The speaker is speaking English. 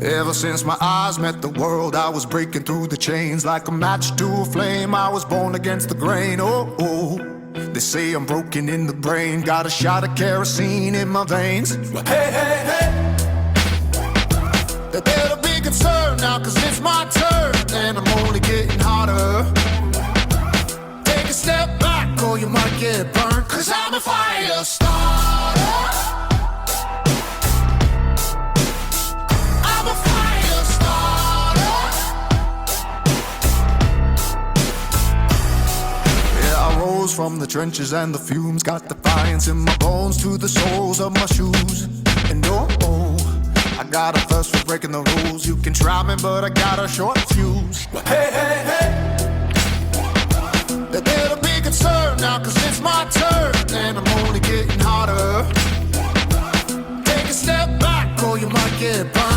Ever since my eyes met the world, I was breaking through the chains. Like a match to a flame, I was born against the grain. Oh, oh, they say I'm broken in the brain. Got a shot of kerosene in my veins. Hey, hey, hey, they better be concerned now, cause it's my turn. And I'm only getting hotter. Take a step back or you might get burned, cause I'm a fire starter. From the trenches and the fumes, got defiance in my bones to the soles of my shoes. And oh, oh, I got a thirst for breaking the rules. You can try me, but I got a short fuse. Hey, hey, hey, they better be concerned now, cause it's my turn. And I'm only getting hotter. Take a step back or you might get burned.